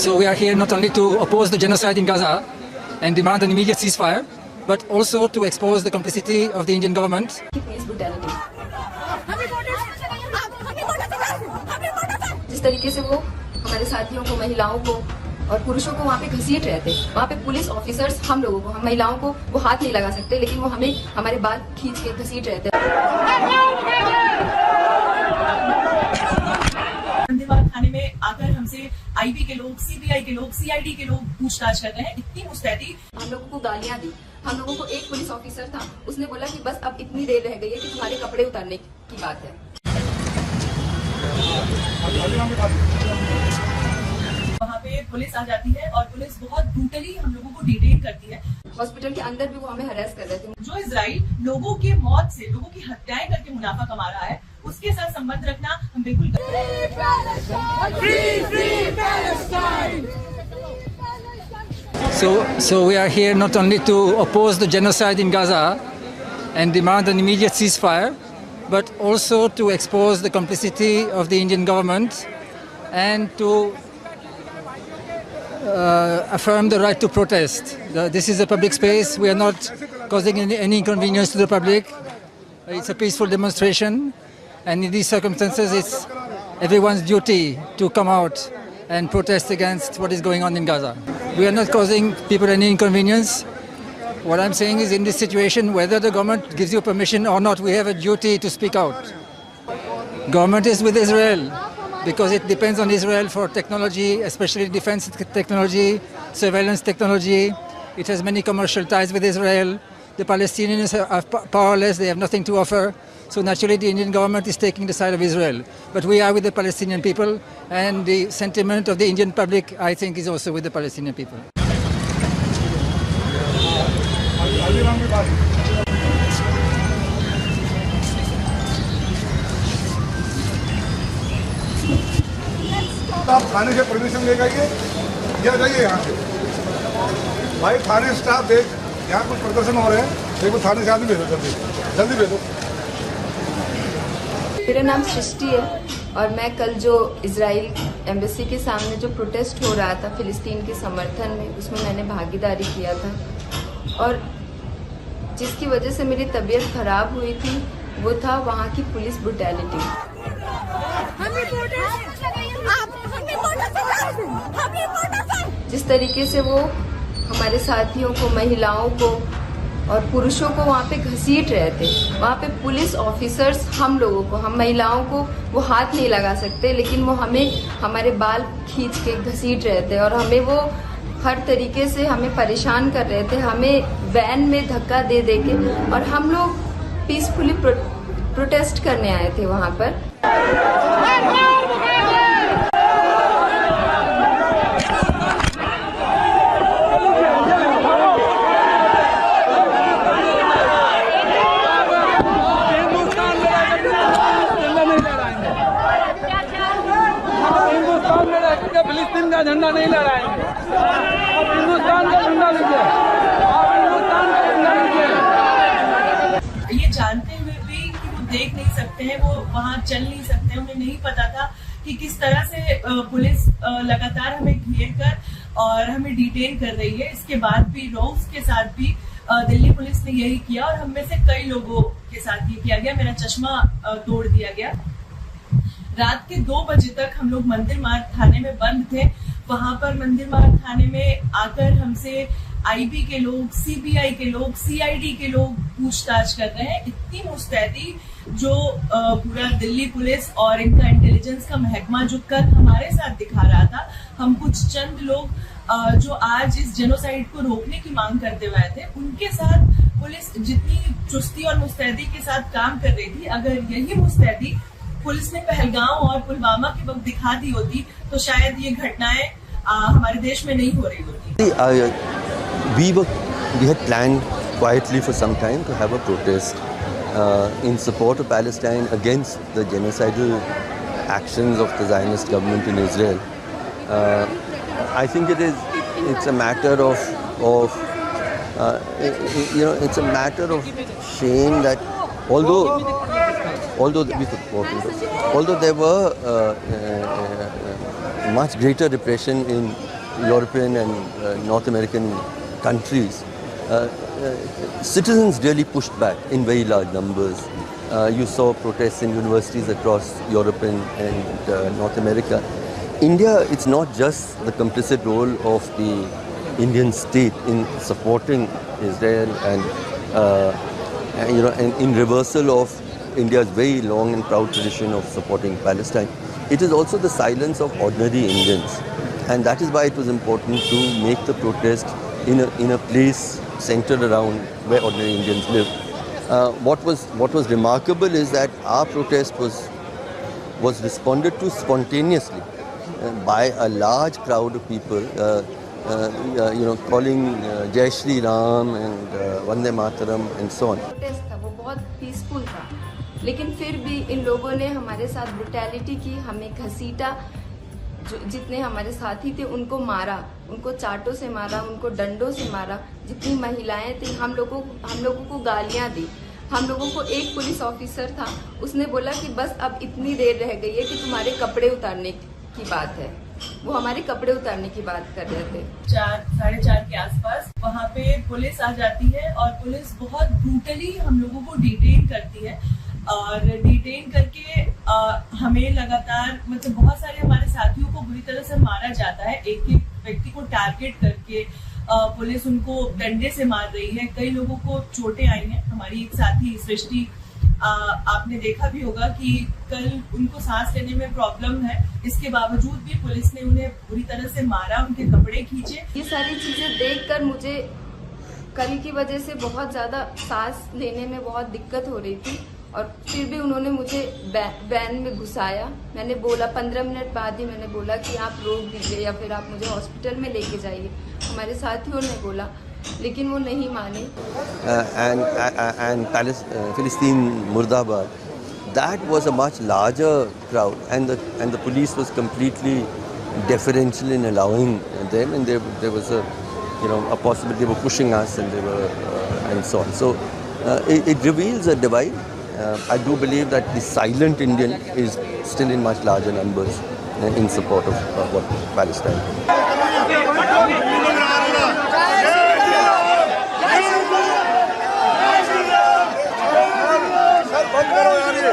So we are here not only to oppose the genocide in Gaza and demand an immediate ceasefire, but also to expose the complicity of the Indian government. जिस तरीके से वो हमारे साथियों को, महिलाओं को और पुरुषों को वहाँ पे घसीट रहे थे, वहाँ पे पुलिस ऑफिसर्स हम लोगों को, हम महिलाओं को वो हाथ नहीं लगा सकते, लेकिन वो हमें हमारे बाल खींच के घसीट रहे थे। थाने में आकर हमसे आईबी के लोग, सीबीआई के लोग, सीआईडी के लोग पूछताछ कर रहे हैं। इतनी मुस्तैदी। हम लोगों को गालियां दी। हम लोगों को एक पुलिस ऑफिसर था, उसने बोला कि बस अब इतनी देर रह गई है कि तुम्हारे कपड़े उतारने की बात है। वहाँ पे पुलिस आ जाती है और पुलिस बहुत ब्रूटली हम लोगों को डिटेन करती है। हॉस्पिटल के अंदर भी वो हमें हरास कर रहे थे। जो इजराइल लोगों के मौत से, लोगों की हत्याएं करके मुनाफा कमा रहा है, उसके साथ संबंध रखना हम बिल्कुल So we are here not only to oppose the genocide in Gaza and demand an immediate ceasefire, but also to expose the complicity of the Indian government and to affirm the right to protest. This is a public space. We are not causing any inconvenience to the public. It's a peaceful demonstration, and in these circumstances it's everyone's duty to come out and protest against what is going on in Gaza. We are not causing people any inconvenience. What I'm saying is, in this situation, whether the government gives you permission or not, we have a duty to speak out. Government is with Israel because it depends on Israel for technology, especially defense technology, surveillance technology. It has many commercial ties with Israel. The Palestinians are powerless, they have nothing to offer. So naturally the Indian government is taking the side of Israel. But we are with the Palestinian people, and the sentiment of the Indian public, I think, is also with the Palestinian people. आप थाने से permission लेकर आइए या जाइए यहाँ से। भाई थाने staff देख, यहाँ कुछ प्रदर्शन हो रहे हैं, देखो थाने से आदमी भेजो, जल्दी भेजो। मेरा नाम सृष्टि है और मैं कल जो इजराइल एम्बेसी के सामने जो प्रोटेस्ट हो रहा था फिलिस्तीन के समर्थन में, उसमें मैंने भागीदारी किया था और जिसकी वजह से मेरी तबीयत खराब हुई थी वो था वहाँ की पुलिस ब्रुटैलिटी। जिस तरीके से वो हमारे साथियों को, महिलाओं को और पुरुषों को वहाँ पे घसीट रहे थे, वहाँ पे पुलिस ऑफिसर्स हम लोगों को, हम महिलाओं को वो हाथ नहीं लगा सकते, लेकिन वो हमें हमारे बाल खींच के घसीट रहे थे और हमें वो हर तरीके से हमें परेशान कर रहे थे। हमें वैन में धक्का दे दे के, और हम लोग पीसफुली प्रोटेस्ट करने आए थे वहाँ पर। फिलिस्तीन का झंडा नहीं लहराएंगे, आप हिंदुस्तान का झंडा लीजिए, आप हिंदुस्तान का झंडा लीजिए। ये जानते हुए भी कि वो देख नहीं सकते हैं, वो वहाँ चल नहीं सकते, उन्हें नहीं पता था कि किस तरह से पुलिस लगातार हमें घेर कर और हमें डिटेन कर रही है। इसके बाद भी रऊफ के साथ भी दिल्ली पुलिस ने यही किया और हम में से कई लोगों के साथ ये किया गया। मेरा चश्मा तोड़ दिया गया। रात के 2 बजे तक हम लोग मंदिर मार्ग थाने में बंद थे। वहां पर मंदिर मार्ग थाने में आकर हमसे आईबी के लोग, सीबीआई के लोग, सीआईडी के लोग पूछताछ कर रहे हैं। इतनी मुस्तैदी जो पूरा दिल्ली पुलिस और इनका इंटेलिजेंस का महकमा जो कल हमारे साथ दिखा रहा था, हम कुछ चंद लोग जो आज इस जेनोसाइड को रोकने की मांग करते हुए आए थे, उनके साथ पुलिस जितनी चुस्ती और मुस्तैदी के साथ काम कर रही थी, अगर यही मुस्तैदी पुलिस ने पहलगाम और पुलवामा के वक्त दिखा दी होती तो शायद ये घटनाएं हमारे देश में नहीं हो रही होती। We had planned quietly for some time to have a protest in support of Palestine against the genocidal actions of the Zionist government in Israel. I think it's a matter of it's a matter of shame that although we could important. Although there were much greater repression in European and North American countries, citizens really pushed back in very large numbers. You saw protests in universities across Europe and North America. India, it's not just the complicit role of the Indian state in supporting Israel and in reversal of India's very long and proud tradition of supporting Palestine. It is also the silence of ordinary Indians, and that is why it was important to make the protest in a place centered around where ordinary Indians live. What was remarkable is that our protest was responded to spontaneously by a large crowd of people, calling Jai Shri Ram and Vande Mataram and so on. Protest था वो बहुत peaceful था, लेकिन फिर भी इन लोगों ने हमारे साथ ब्रुटैलिटी की, हमें घसीटा, जितने हमारे साथी थे उनको मारा, उनको चाटों से मारा, उनको डंडों से मारा। जितनी महिलाएं थी हम लोगों को गालियां दी। हम लोगों को एक पुलिस ऑफिसर था, उसने बोला कि बस अब इतनी देर रह गई है कि तुम्हारे कपड़े उतारने की बात है। वो हमारे कपड़े उतारने की बात कर रहे थे। 4-4:30 के आसपास वहाँ पे पुलिस आ जाती है और पुलिस बहुत ब्रूटली हम लोगों को डिटेन करती है और डिटेन करके हमें लगातार मतलब बहुत सारे हमारे साथियों को बुरी तरह से मारा जाता है। एक एक व्यक्ति को टारगेट करके पुलिस उनको डंडे से मार रही है। कई लोगों को चोटें आई हैं। हमारी एक साथी सृष्टि, आपने देखा भी होगा कि कल उनको सांस लेने में प्रॉब्लम है, इसके बावजूद भी पुलिस ने उन्हें बुरी तरह से मारा, उनके कपड़े खींचे। ये सारी चीजें देखकर मुझे कल की वजह से बहुत ज्यादा सांस लेने में बहुत दिक्कत हो रही थी और फिर भी उन्होंने मुझे वैन में घुसाया। मैंने बोला 15 मिनट बाद ही मैंने बोला कि आप रोक दीजिए या फिर आप मुझे हॉस्पिटल में लेके जाइए। हमारे साथियों ने बोला, लेकिन वो नहीं माने। And Palestine Murdabad, that was a much larger crowd, and the police was completely deferential in allowing them, and there was a possibility they were pushing us, and they were and so on. So it reveals a divide. I do believe that the silent Indian is still in much larger numbers in support of what Palestine. बंद करो यार ये।